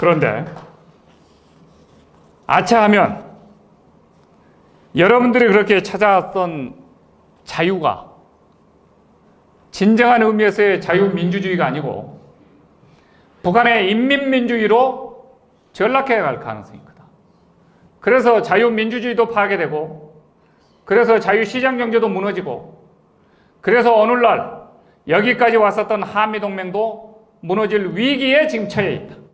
그런데 아차하면 여러분들이 그렇게 찾아왔던 자유가 진정한 의미에서의 자유민주주의가 아니고 북한의 인민민주의로 전락해 갈 가능성이 크다. 그래서 자유민주주의도 파괴되고, 그래서 자유시장경제도 무너지고, 그래서 오늘날 여기까지 왔었던 한미동맹도 무너질 위기에 지금 처해 있다.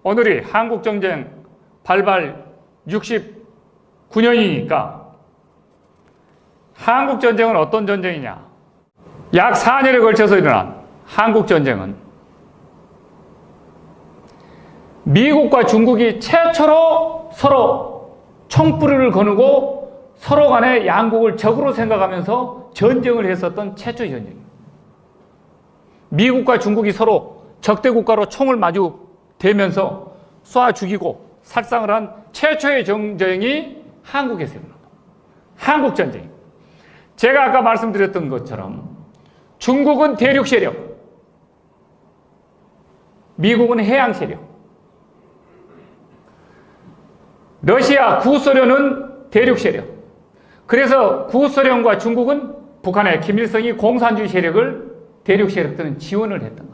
오늘이 한국전쟁 발발 69년이니까 한국전쟁은 어떤 전쟁이냐? 약 4년에 걸쳐서 일어난 한국전쟁은 미국과 중국이 최초로 서로 총불을 거누고 서로 간에 양국을 적으로 생각하면서 전쟁을 했었던 최초 전쟁입니다. 미국과 중국이 서로 적대국가로 총을 마주 대면서 쏴 죽이고 살상을 한 최초의 전쟁이 한국에서 일어납니다. 한국전쟁. 제가 아까 말씀드렸던 것처럼 중국은 대륙 세력, 미국은 해양 세력, 러시아, 구소련은 대륙 세력. 그래서 구소련과 중국은 북한의 김일성이 공산주의 세력을 대륙 세력들은 지원을 했던 겁니다.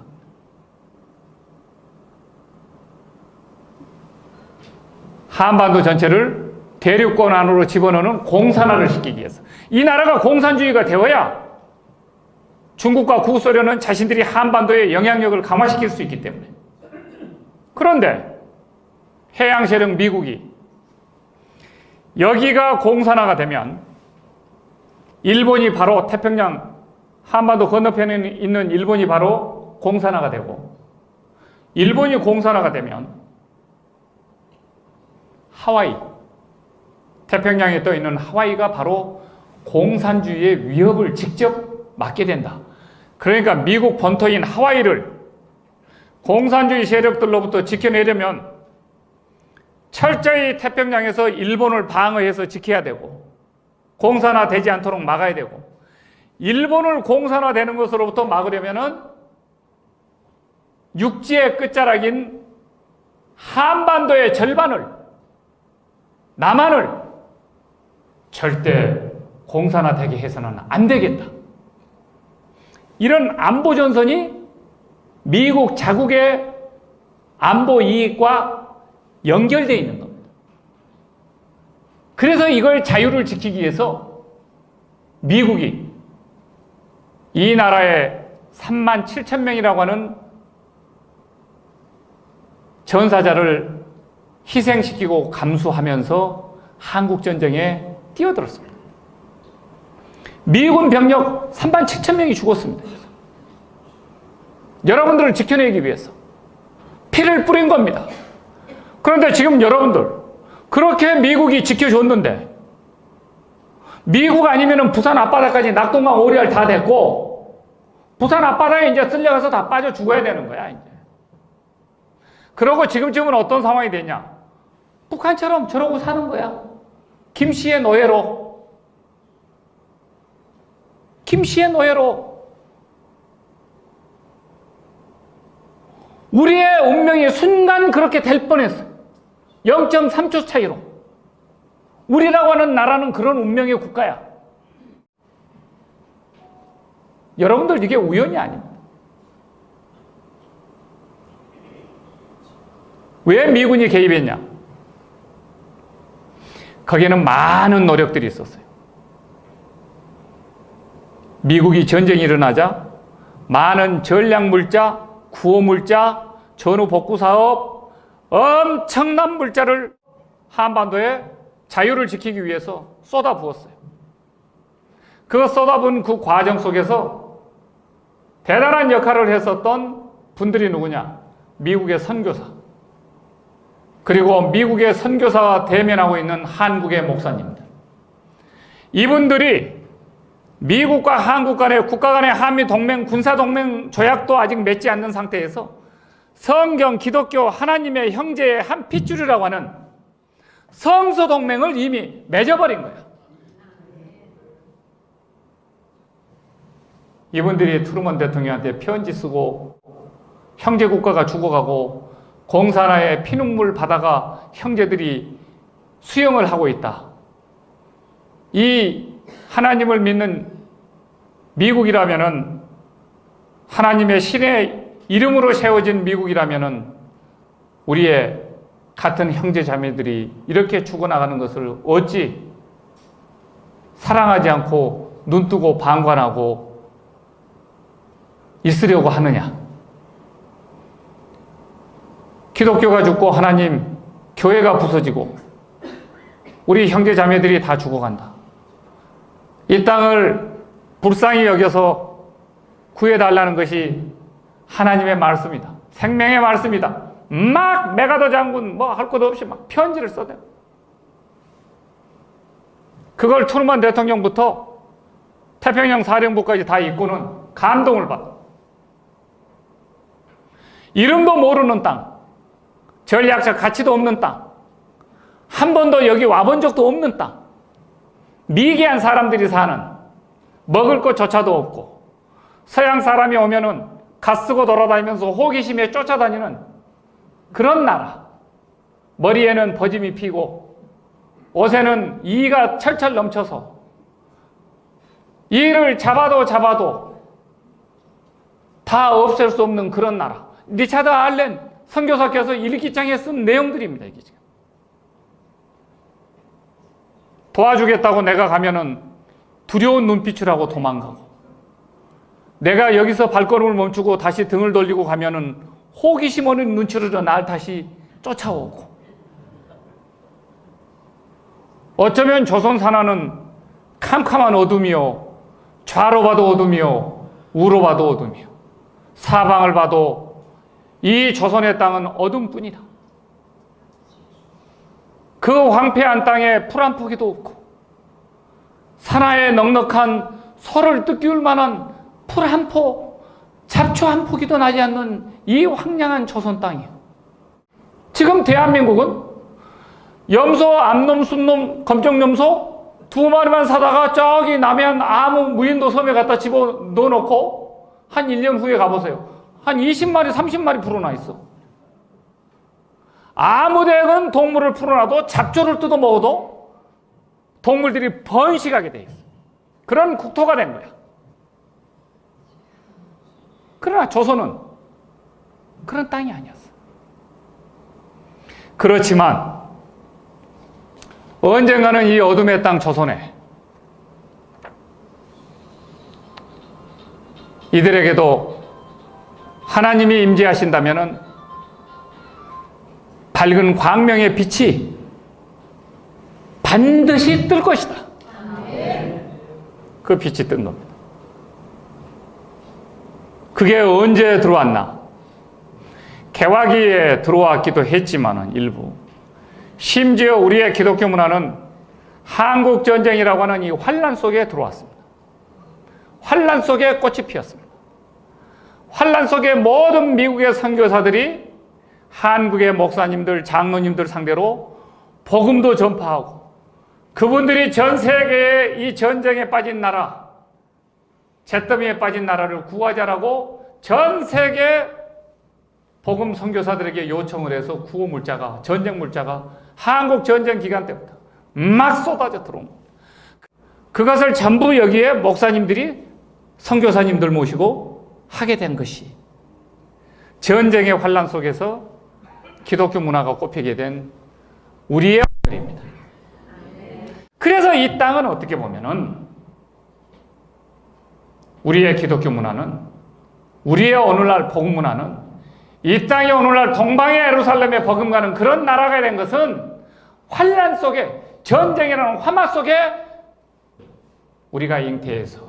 한반도 전체를 대륙권 안으로 집어넣는 공산화를 시키기 위해서. 이 나라가 공산주의가 되어야 중국과 구소련은 자신들이 한반도의 영향력을 강화시킬 수 있기 때문에. 그런데 해양 세력 미국이 여기가 공산화가 되면 일본이 바로 태평양 한반도 건너편에 있는 일본이 바로 공산화가 되고, 일본이 공산화가 되면 하와이, 태평양에 떠 있는 하와이가 바로 공산주의의 위협을 직접 맞게 된다. 그러니까 미국 본토인 하와이를 공산주의 세력들로부터 지켜내려면 철저히 태평양에서 일본을 방어해서 지켜야 되고, 공산화되지 않도록 막아야 되고, 일본을 공산화되는 것으로부터 막으려면은 육지의 끝자락인 한반도의 절반을, 남한을 절대 공산화되게 해서는 안 되겠다. 이런 안보 전선이 미국 자국의 안보 이익과 연결되어 있는 겁니다. 그래서 이걸 자유를 지키기 위해서 미국이 이 나라의 37,000명이라고 하는 전사자를 희생시키고 감수하면서 한국전쟁에 뛰어들었습니다. 미군 병력 37,000명이 죽었습니다. 여러분들을 지켜내기 위해서 피를 뿌린 겁니다. 그런데 지금 여러분들, 그렇게 미국이 지켜줬는데, 미국 아니면은 부산 앞바다까지 낙동강 오리알 다 됐고, 부산 앞바다에 이제 쓸려가서 다 빠져 죽어야 되는 거야, 이제. 그러고 지금쯤은 어떤 상황이 되냐? 북한처럼 저러고 사는 거야. 김씨의 노예로. 김씨의 노예로. 우리의 운명이 순간 그렇게 될 뻔했어. 0.3초 차이로. 우리라고 하는 나라는 그런 운명의 국가야. 여러분들 이게 우연이 아닙니다. 왜 미군이 개입했냐? 거기에는 많은 노력들이 있었어요. 미국이 전쟁이 일어나자 많은 전략물자, 구호물자, 전후복구사업, 엄청난 물자를 한반도에 자유를 지키기 위해서 쏟아부었어요. 그 쏟아부은 그 과정 속에서 대단한 역할을 했었던 분들이 누구냐? 미국의 선교사, 그리고 미국의 선교사와 대면하고 있는 한국의 목사님들. 이분들이 미국과 한국 간의 국가 간의 한미동맹, 군사동맹 조약도 아직 맺지 않는 상태에서 성경, 기독교, 하나님의 형제의 한 핏줄이라고 하는 성서동맹을 이미 맺어버린 거야. 이분들이 트루먼 대통령한테 편지 쓰고 형제국가가 죽어가고 공산화의 피눈물 바다가 형제들이 수영을 하고 있다. 이 하나님을 믿는 미국이라면은, 하나님의 신의 이름으로 세워진 미국이라면은, 우리의 같은 형제 자매들이 이렇게 죽어나가는 것을 어찌 사랑하지 않고 눈뜨고 방관하고 있으려고 하느냐. 기독교가 죽고 하나님, 교회가 부서지고 우리 형제 자매들이 다 죽어간다. 이 땅을 불쌍히 여겨서 구해달라는 것이 하나님의 말씀이다. 생명의 말씀이다. 막 메가더 장군 뭐 할 것 없이 막 편지를 써대요. 그걸 트루먼 대통령부터 태평양 사령부까지 다 읽고는 감동을 받아. 이름도 모르는 땅, 전략적 가치도 없는 땅, 한 번도 여기 와본 적도 없는 땅, 미개한 사람들이 사는, 먹을 것조차도 없고, 서양 사람이 오면은 갓 쓰고 돌아다니면서 호기심에 쫓아다니는 그런 나라. 머리에는 버짐이 피고 옷에는 이가 철철 넘쳐서 이를 잡아도 다 없앨 수 없는 그런 나라. 리차드 알렌 선교사께서 일기장에 쓴 내용들입니다. 이게 지금. 도와주겠다고 내가 가면은 두려운 눈빛을 하고 도망가고, 내가 여기서 발걸음을 멈추고 다시 등을 돌리고 가면은 호기심 어린 눈치로 날 다시 쫓아오고, 어쩌면 조선 산하는 캄캄한 어둠이요, 좌로 봐도 어둠이요, 우로 봐도 어둠이요, 사방을 봐도 이 조선의 땅은 어둠뿐이다. 그 황폐한 땅에 풀 한 포기도 없고, 산하에 넉넉한 소를 뜯기울 만한 풀 한 포, 잡초 한 포기도 나지 않는 이 황량한 조선 땅이에요. 지금 대한민국은 염소, 암놈, 순놈, 검정염소 두 마리만 사다가 저기 남해안 아무 무인도 섬에 갖다 집어넣어놓고 한 1년 후에 가보세요. 한 20마리, 30마리 풀어놔 있어. 아무 데는 동물을 풀어놔도 잡초를 뜯어 먹어도 동물들이 번식하게 돼 있어. 그런 국토가 된 거야. 그러나 조선은 그런 땅이 아니었어. 그렇지만 언젠가는 이 어둠의 땅 조선에 이들에게도 하나님이 임재하신다면은 밝은 광명의 빛이 반드시 뜰 것이다. 그 빛이 뜬 겁니다. 그게 언제 들어왔나? 개화기에 들어왔기도 했지만은 일부, 심지어 우리의 기독교 문화는 한국전쟁이라고 하는 이 환란 속에 들어왔습니다. 환란 속에 꽃이 피었습니다. 환란 속에 모든 미국의 선교사들이 한국의 목사님들, 장로님들 상대로 복음도 전파하고, 그분들이 전 세계의 이 전쟁에 빠진 나라, 잿더미에 빠진 나라를 구하자라고 전 세계 복음 선교사들에게 요청을 해서 구호 물자가, 전쟁 물자가 한국 전쟁 기간 때부터 막 쏟아져 들어온 겁니다. 그것을 전부 여기에 목사님들이 선교사님들 모시고 하게 된 것이 전쟁의 환란 속에서 기독교 문화가 꼽히게 된 우리의 오늘입니다. 그래서 이 땅은 어떻게 보면은, 우리의 기독교 문화는, 우리의 오늘날 복음 문화는 이 땅이 오늘날 동방의 예루살렘에 버금가는 그런 나라가 된 것은 환란 속에, 전쟁이라는 화마 속에 우리가 잉태해서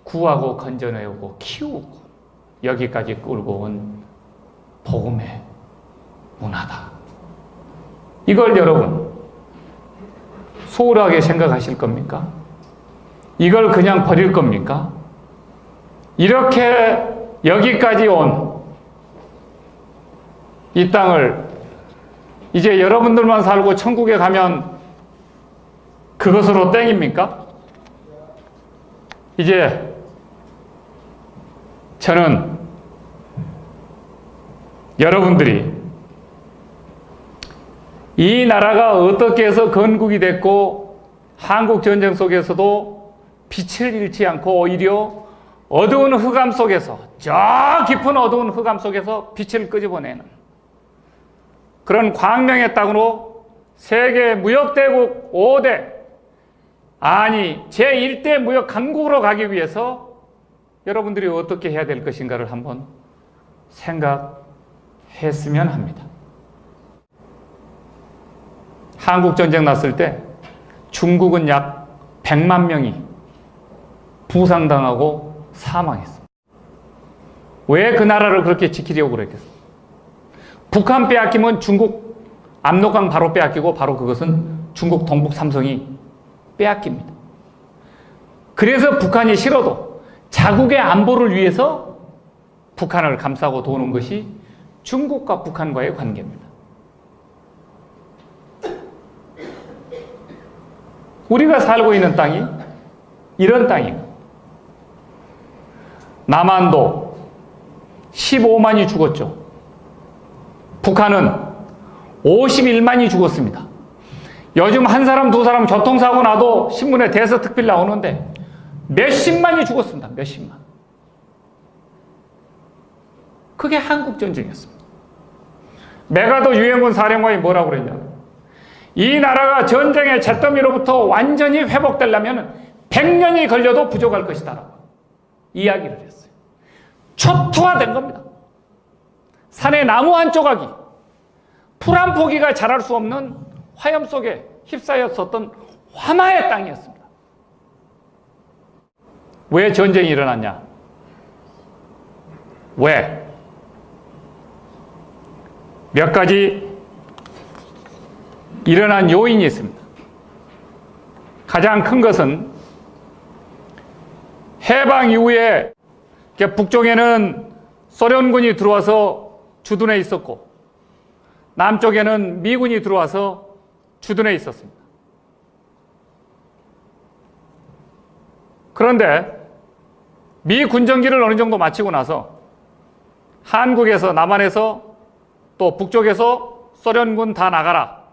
구하고 건져내고 키우고 여기까지 끌고 온 복음의 문화다. 이걸 여러분 소홀하게 생각하실 겁니까? 이걸 그냥 버릴 겁니까? 이렇게 여기까지 온 이 땅을 이제 여러분들만 살고 천국에 가면 그것으로 땡입니까? 이제 저는 여러분들이 이 나라가 어떻게 해서 건국이 됐고 한국 전쟁 속에서도 빛을 잃지 않고 오히려 어두운 흑암 속에서, 저 깊은 어두운 흑암 속에서 빛을 끄집어내는 그런 광명의 땅으로 세계 무역대국 5대, 아니 제1대 무역 강국으로 가기 위해서 여러분들이 어떻게 해야 될 것인가를 한번 생각했으면 합니다. 한국전쟁 났을 때 중국은 약 100만 명이 부상당하고 사망했습니다. 왜 그 나라를 그렇게 지키려고 그랬겠어요? 북한 빼앗기면 중국 압록강 바로 빼앗기고 바로 그것은 중국 동북 삼성이 빼앗깁니다. 그래서 북한이 싫어도 자국의 안보를 위해서 북한을 감싸고 도는 것이 중국과 북한과의 관계입니다. 우리가 살고 있는 땅이 이런 땅이고, 남한도 15만이 죽었죠. 북한은 51만이 죽었습니다. 요즘 한 사람 두 사람 교통사고 나도 신문에 대서특필 나오는데 몇십만이 죽었습니다. 몇십만. 그게 한국전쟁이었습니다. 메가더 유엔군 사령관이 뭐라고 그랬냐, 이 나라가 전쟁의 잿더미로부터 완전히 회복되려면 100년이 걸려도 부족할 것이다 라고 이야기를 했어요. 초토화된 겁니다. 산의 나무 한 조각이, 풀 한 포기가 자랄 수 없는 화염 속에 휩싸였었던 화마의 땅이었습니다. 왜 전쟁이 일어났냐? 왜? 몇 가지 일어난 요인이 있습니다. 가장 큰 것은 해방 이후에 북쪽에는 소련군이 들어와서 주둔해 있었고 남쪽에는 미군이 들어와서 주둔해 있었습니다. 그런데 미 군정기를 어느 정도 마치고 나서 한국에서, 남한에서 또 북쪽에서 소련군 다 나가라,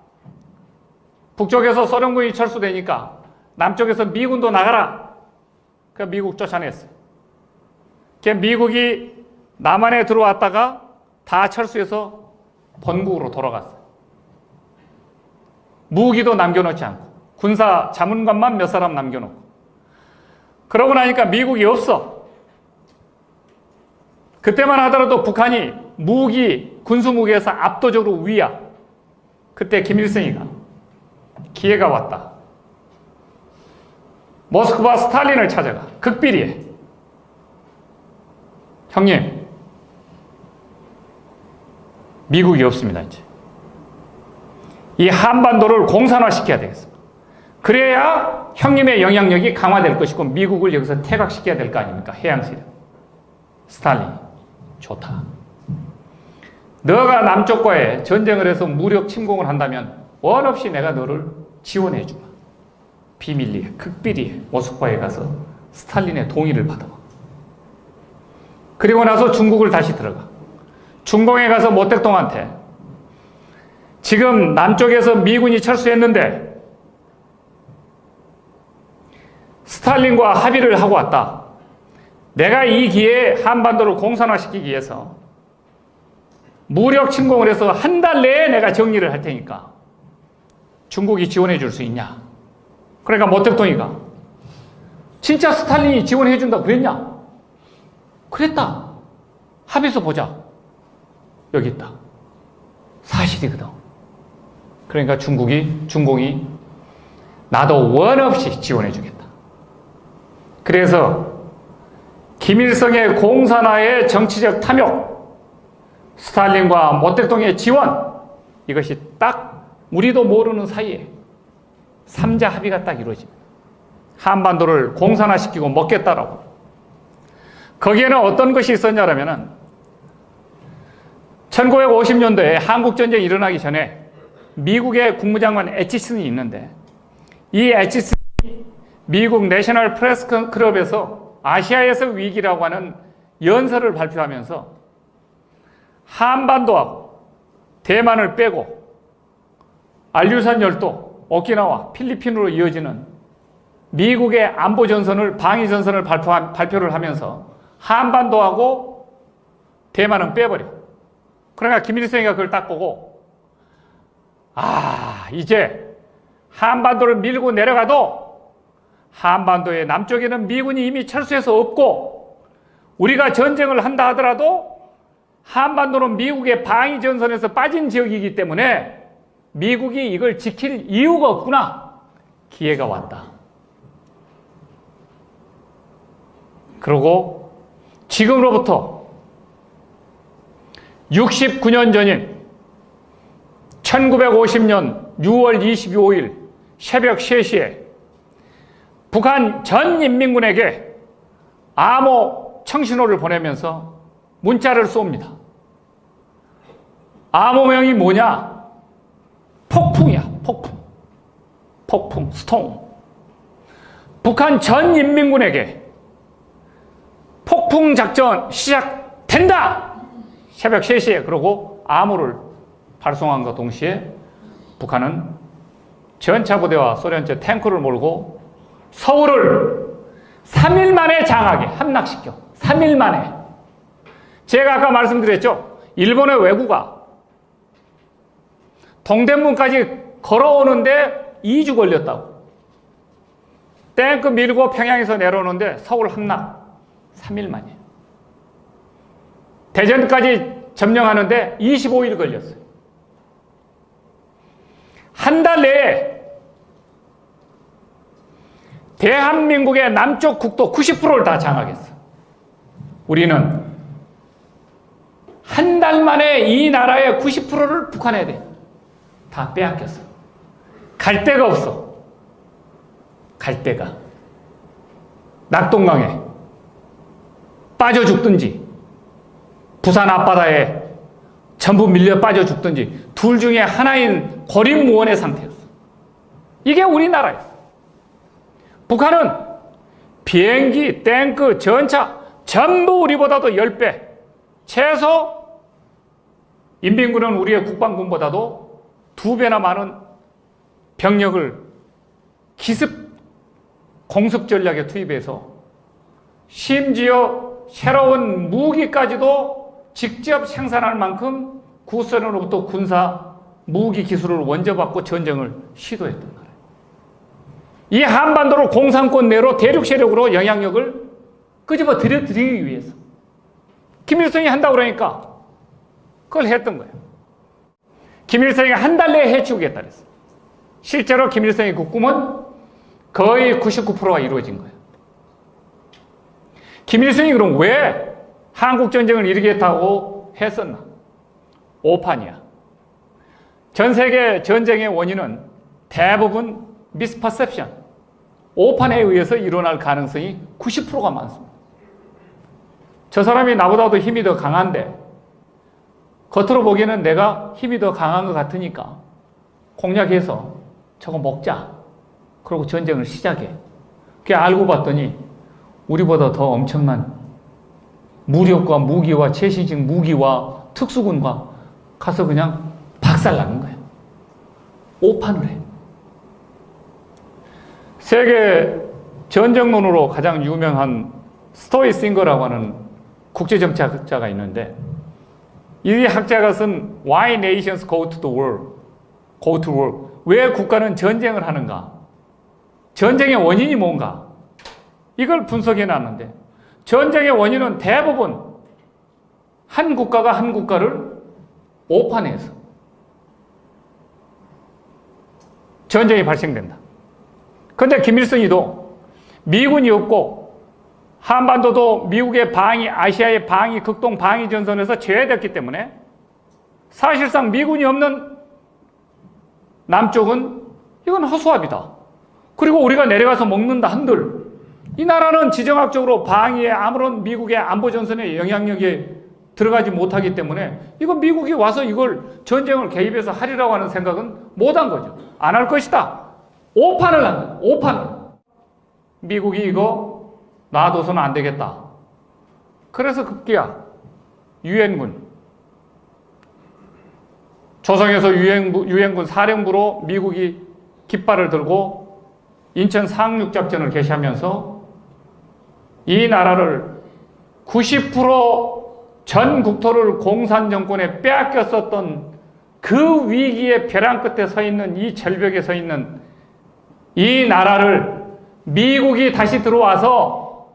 북쪽에서 소련군이 철수되니까 남쪽에서 미군도 나가라, 그 미국 쫓아냈어요. 미국이 남한에 들어왔다가 다 철수해서 본국으로 돌아갔어요. 무기도 남겨놓지 않고 군사 자문관만 몇 사람 남겨놓고. 그러고 나니까 미국이 없어. 그때만 하더라도 북한이 무기, 군수무기에서 압도적으로 위야. 그때 김일성이가 기회가 왔다. 모스크바 스탈린을 찾아가 극비리에, 형님 미국이 없습니다. 이제 이 한반도를 공산화시켜야 되겠습니다. 그래야 형님의 영향력이 강화될 것이고 미국을 여기서 퇴각시켜야 될 거 아닙니까? 해양세력. 스탈린, 좋다. 너가 남쪽과의 전쟁을 해서 무력 침공을 한다면 원 없이 내가 너를 지원해 주마. 비밀리에, 극비리에 모스크바에 가서 스탈린의 동의를 받아와. 그리고 나서 중국을 다시 들어가. 중공에 가서 모택동한테 지금 남쪽에서 미군이 철수했는데 스탈린과 합의를 하고 왔다. 내가 이 기회에 한반도를 공산화시키기 위해서 무력 침공을 해서 한 달 내에 내가 정리를 할 테니까 중국이 지원해 줄 수 있냐? 그러니까 모택동이가 진짜 스탈린이 지원해 준다고 그랬냐? 그랬다. 합의서 보자. 여기 있다. 사실이거든. 그러니까 중공이 나도 원 없이 지원해 주겠다. 그래서 김일성의 공산화의 정치적 탐욕, 스탈린과 모택동의 지원, 이것이 딱 우리도 모르는 사이에 3자 합의가 딱 이루어집니다. 한반도를 공산화시키고 먹겠다라고. 거기에는 어떤 것이 있었냐면 1950년도에 한국전쟁이 일어나기 전에 미국의 국무장관 애치슨이 있는데, 이 애치슨이 미국 내셔널 프레스 클럽에서 아시아에서 위기라고 하는 연설을 발표하면서 한반도하고 대만을 빼고 알류산 열도, 오키나와, 필리핀으로 이어지는 미국의 안보 전선을, 방위 전선을 발표를 하면서 한반도하고 대만은 빼버려. 그러니까 김일성이가 그걸 딱 보고, 이제 한반도를 밀고 내려가도 한반도의 남쪽에는 미군이 이미 철수해서 없고, 우리가 전쟁을 한다 하더라도 한반도는 미국의 방위 전선에서 빠진 지역이기 때문에 미국이 이걸 지킬 이유가 없구나. 기회가 왔다. 그리고 지금으로부터 69년 전인 1950년 6월 25일 새벽 3시에 북한 전 인민군에게 암호 청신호를 보내면서 문자를 쏩니다. 암호명이 뭐냐? 폭풍이야, 폭풍. 폭풍, 스톰. 북한 전 인민군에게 폭풍 작전 시작된다! 새벽 3시에 그러고 암호를 발송함과 동시에 북한은 전차부대와 소련제 탱크를 몰고 서울을 3일 만에 장악해, 함락시켜. 3일 만에. 제가 아까 말씀드렸죠? 일본의 왜구가 동대문까지 걸어오는데 2주 걸렸다고. 탱크 밀고 평양에서 내려오는데 서울 함락 3일 만이에요. 대전까지 점령하는데 25일 걸렸어요. 한 달 내에 대한민국의 남쪽 국도 90%를 다 장악했어. 우리는 한 달 만에 이 나라의 90%를 북한에 다 빼앗겼어. 갈 데가 없어. 갈 데가. 낙동강에 빠져 죽든지 부산 앞바다에 전부 밀려 빠져 죽든지 둘 중에 하나인 고립무원의 상태였어. 이게 우리나라였어. 북한은 비행기, 탱크, 전차 전부 우리보다도 10배, 최소 인민군은 우리의 국방군보다도 2배나 많은 병력을 기습 공습 전략에 투입해서 심지어 새로운 무기까지도 직접 생산할 만큼 구소련으로부터 군사 무기 기술을 원조받고 전쟁을 시도했던 거예요. 이 한반도를 공산권 내로 대륙 세력으로 영향력을 끄집어 들여드리기 위해서 김일성이 한다고 그러니까 그걸 했던 거예요. 김일성이 한 달 내에 해치우겠다 그랬어요. 실제로 김일성의 그 꿈은 거의 99%가 이루어진 거예요. 김일성이 그럼 왜 한국전쟁을 일으켰다고 했었나? 오판이야. 전 세계 전쟁의 원인은 대부분 미스퍼셉션, 오판에 의해서 일어날 가능성이 90%가 많습니다. 저 사람이 나보다도 힘이 더 강한데 겉으로 보기에는 내가 힘이 더 강한 것 같으니까 공략해서 저거 먹자. 그러고 전쟁을 시작해. 그게 알고 봤더니 우리보다 더 엄청난 무력과 무기와 최신식 무기와 특수군과 가서 그냥 박살나는 거예요. 오판을 해. 세계 전쟁론으로 가장 유명한 스토이싱거라고 하는 국제정치학자가 있는데 이 학자가 쓴 Why Nations Go to the War, Go to War. 왜 국가는 전쟁을 하는가? 전쟁의 원인이 뭔가? 이걸 분석해 놨는데 전쟁의 원인은 대부분 한 국가가 한 국가를 오판해서 전쟁이 발생된다. 그런데 김일성이도 미군이 없고 한반도도 미국의 방위, 아시아의 방위, 극동 방위 전선에서 제외됐기 때문에 사실상 미군이 없는 남쪽은 이건 허수아비다. 그리고 우리가 내려가서 먹는다 한들 이 나라는 지정학적으로 방위에 아무런 미국의 안보 전선의 영향력이 들어가지 못하기 때문에 이건 미국이 와서 이걸 전쟁을 개입해서 하리라고 하는 생각은 못한 거죠. 안 할 것이다. 오판을 한 거예요. 오판을. 미국이 이거 놔둬서는 안 되겠다. 그래서 급기야 유엔군 조선에서 유엔군 사령부로 미국이 깃발을 들고 인천 상륙작전을 개시하면서 이 나라를 90%전 국토를 공산 정권에 빼앗겼었던 그 위기의 벼랑 끝에 서 있는 이 절벽에 서 있는 이 나라를 미국이 다시 들어와서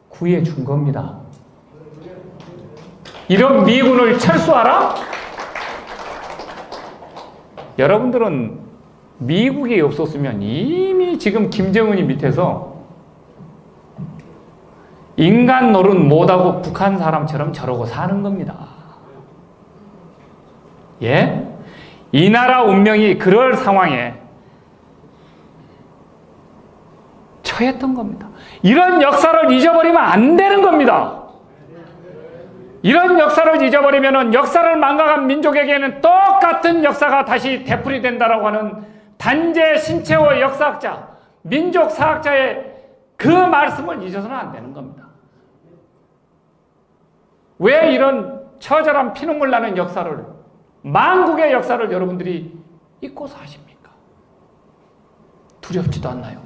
구해준 겁니다. 이런 미군을 철수하라? 여러분들은 미국이 없었으면 이미 지금 김정은이 밑에서 인간 노릇 못하고 북한 사람처럼 저러고 사는 겁니다. 예? 이 나라 운명이 그럴 상황에 처했던 겁니다. 이런 역사를 잊어버리면 안 되는 겁니다. 이런 역사를 잊어버리면 역사를 망각한 민족에게는 똑같은 역사가 다시 되풀이된다라고 하는 단재 신채호 역사학자, 민족사학자의 그 말씀을 잊어서는 안 되는 겁니다. 왜 이런 처절한 피눈물 나는 역사를, 만국의 역사를 여러분들이 잊고 사십니까? 두렵지도 않나요?